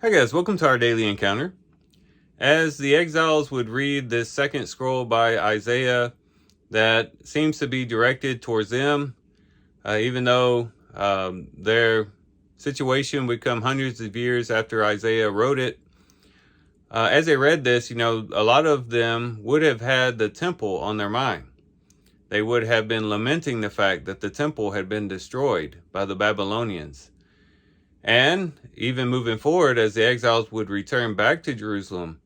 Hi guys, welcome to our daily encounter. As the exiles would read this second scroll by Isaiah that seems to be directed towards them, even though their situation would come hundreds of years after Isaiah wrote it. As they read this, a lot of them would have had the temple on their mind. They would have been lamenting the fact that the temple had been destroyed by the Babylonians. And even moving forward, as the exiles would return back to Jerusalem,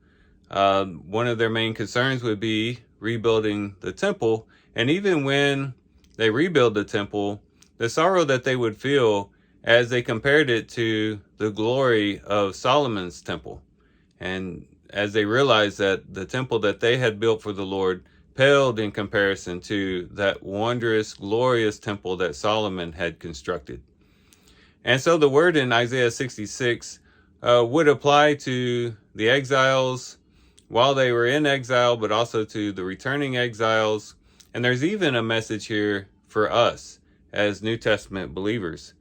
one of their main concerns would be rebuilding the temple. And even when they rebuild the temple, the sorrow that they would feel as they compared it to the glory of Solomon's temple. And as they realized that the temple that they had built for the Lord paled in comparison to that wondrous, glorious temple that Solomon had constructed. And so the word in Isaiah 66 would apply to the exiles while they were in exile, but also to the returning exiles. And there's even a message here for us as New Testament believers.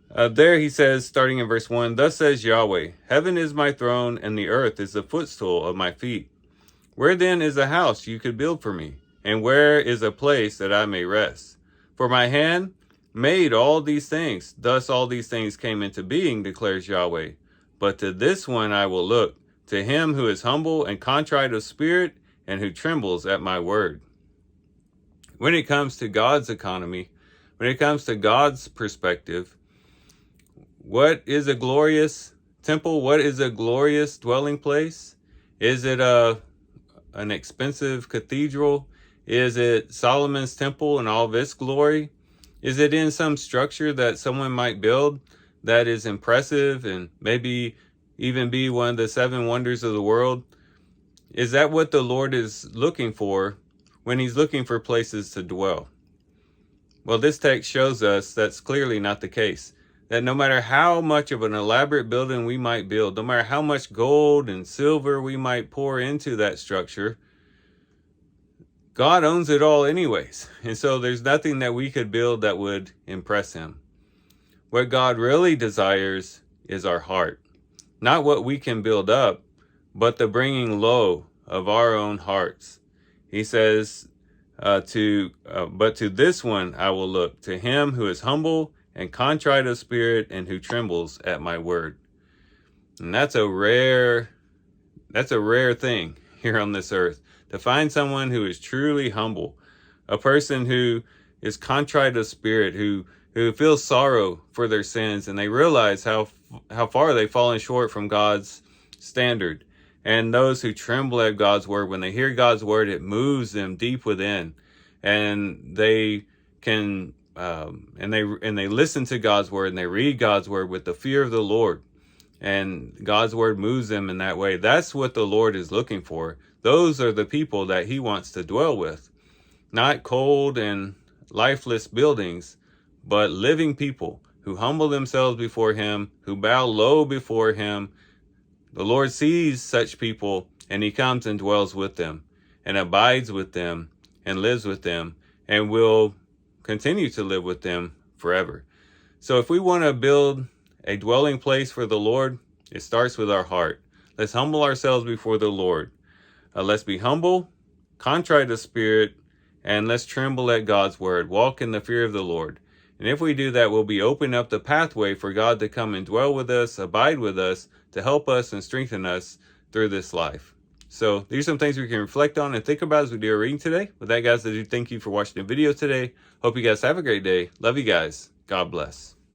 There he says, starting in verse 1, "Thus says Yahweh, heaven is my throne, and the earth is the footstool of my feet. Where then is a house you could build for me? And where is a place that I may rest? For my hand made all these things. Thus all these things came into being, declares Yahweh. But to this one I will look, to him who is humble and contrite of spirit, and who trembles at my word." When it comes to God's economy, when it comes to God's perspective, what is a glorious temple? What is a glorious dwelling place? Is it an expensive cathedral? Is it Solomon's temple and all of its glory? Is it in some structure that someone might build that is impressive and maybe even be one of the 7 wonders of the world? Is that what the Lord is looking for when he's looking for places to dwell? Well, this text shows us that's clearly not the case. That no matter how much of an elaborate building we might build, no matter how much gold and silver we might pour into that structure, God owns it all anyways. And so there's nothing that we could build that would impress him. What God really desires is our heart. Not what we can build up, but the bringing low of our own hearts. He says, but to this one I will look, to him who is humble and contrite of spirit, and who trembles at my word. And that's a rare thing here on this earth, to find someone who is truly humble, a person who is contrite of spirit, who feels sorrow for their sins, and they realize how far they've fallen short from God's standard. And those who tremble at God's word, when they hear God's word, it moves them deep within, and they can and they listen to God's word, and they read God's word with the fear of the Lord, and God's word moves them in that way. That's what the Lord is looking for. Those are the people that he wants to dwell with, not cold and lifeless buildings, but living people who humble themselves before him, who bow low before him. The Lord sees such people, and he comes and dwells with them, and abides with them, and lives with them, and will continue to live with them forever. So if we want to build a dwelling place for the Lord, it starts with our heart. Let's humble ourselves before the Lord. Let's be humble, contrite of spirit, and let's tremble at God's word. Walk in the fear of the Lord. And if we do that, we'll be opening up the pathway for God to come and dwell with us, abide with us, to help us and strengthen us through this life. So these are some things we can reflect on and think about as we do our reading today. With that, guys, I do thank you for watching the video today. Hope you guys have a great day. Love you guys. God bless.